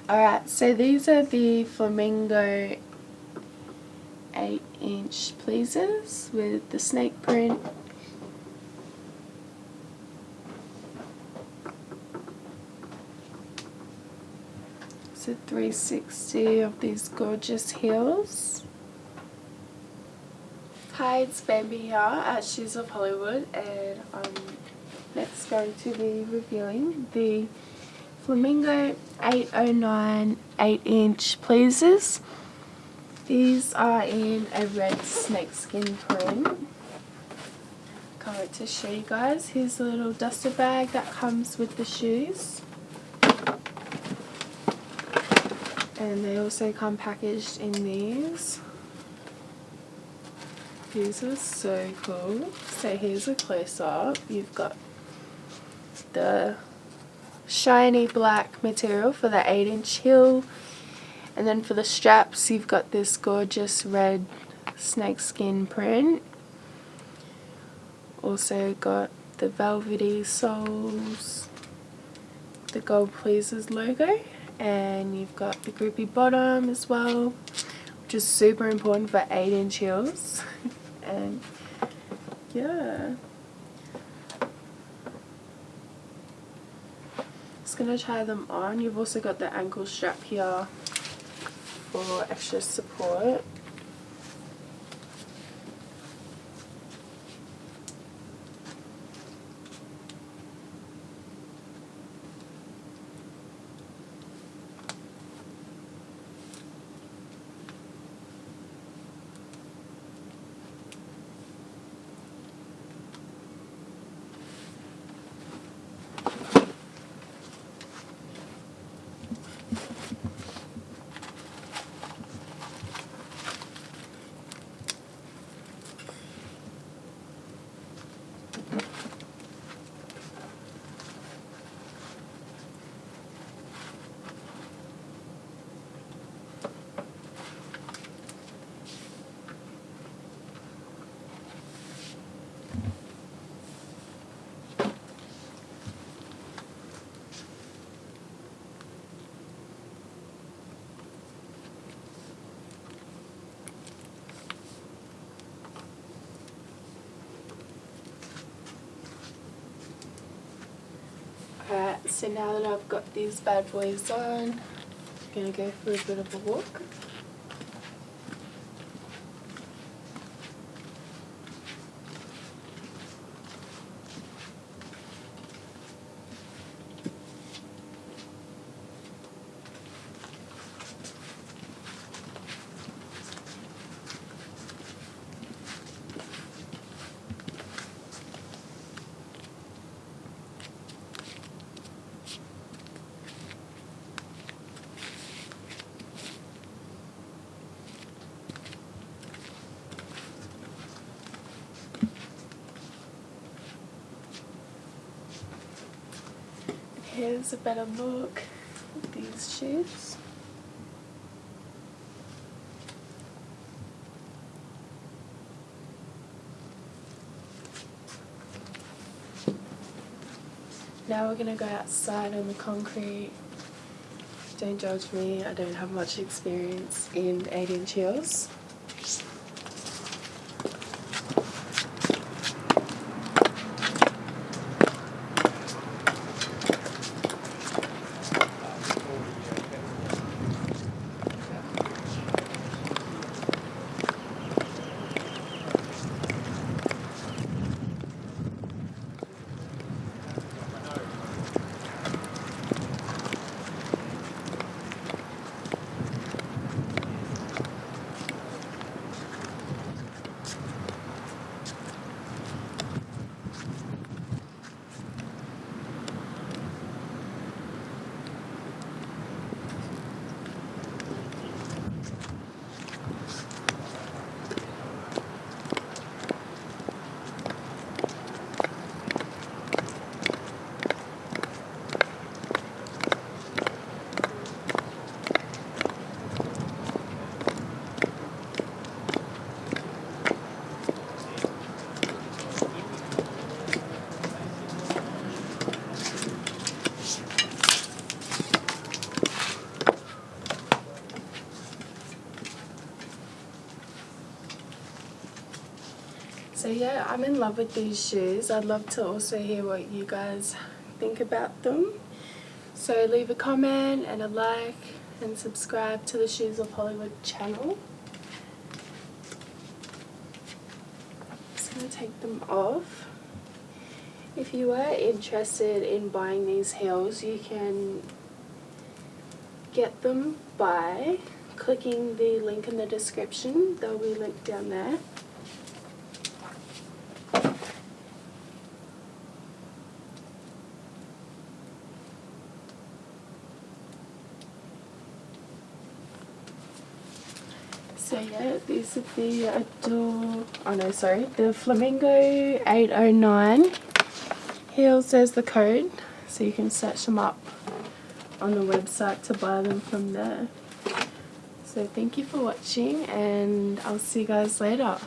Alright, so these are the Flamingo 8-inch pleasers with the snake print. It's a 360 of these gorgeous heels. Hi, it's Bambi here at Shoes of Hollywood, and I'm next going to be reviewing the Flamingo 809 8-inch pleasers. These are in a red snakeskin print. Can't wait to show you guys. Here's a little duster bag that comes with the shoes. And they also come packaged in these. These are so cool. So here's a close-up. You've got the shiny black material for the 8-inch heel, and then for the straps you've got this gorgeous red snakeskin print. Also got the velvety soles, the gold pleasers logo, and you've got the grippy bottom as well, which is super important for 8-inch heels. And yeah, just gonna try them on. You've also got the ankle strap here for extra support. Alright, so now that I've got these bad boys on, I'm going to go for a bit of a walk. Here's a better look at these shoes. Now we're going to go outside on the concrete. Don't judge me, I don't have much experience in 8-inch heels. yeah, I'm in love with these shoes. I'd love to also hear what you guys think about them. So leave a comment and a like and subscribe to the Shoes of Hollywood channel. I'm just going to take them off. If you are interested in buying these heels, you can get them by clicking the link in the description. They'll be linked down there. So yeah, these are the the Flamingo 809 heels. There's the code, so you can search them up on the website to buy them from there. So thank you for watching, and I'll see you guys later.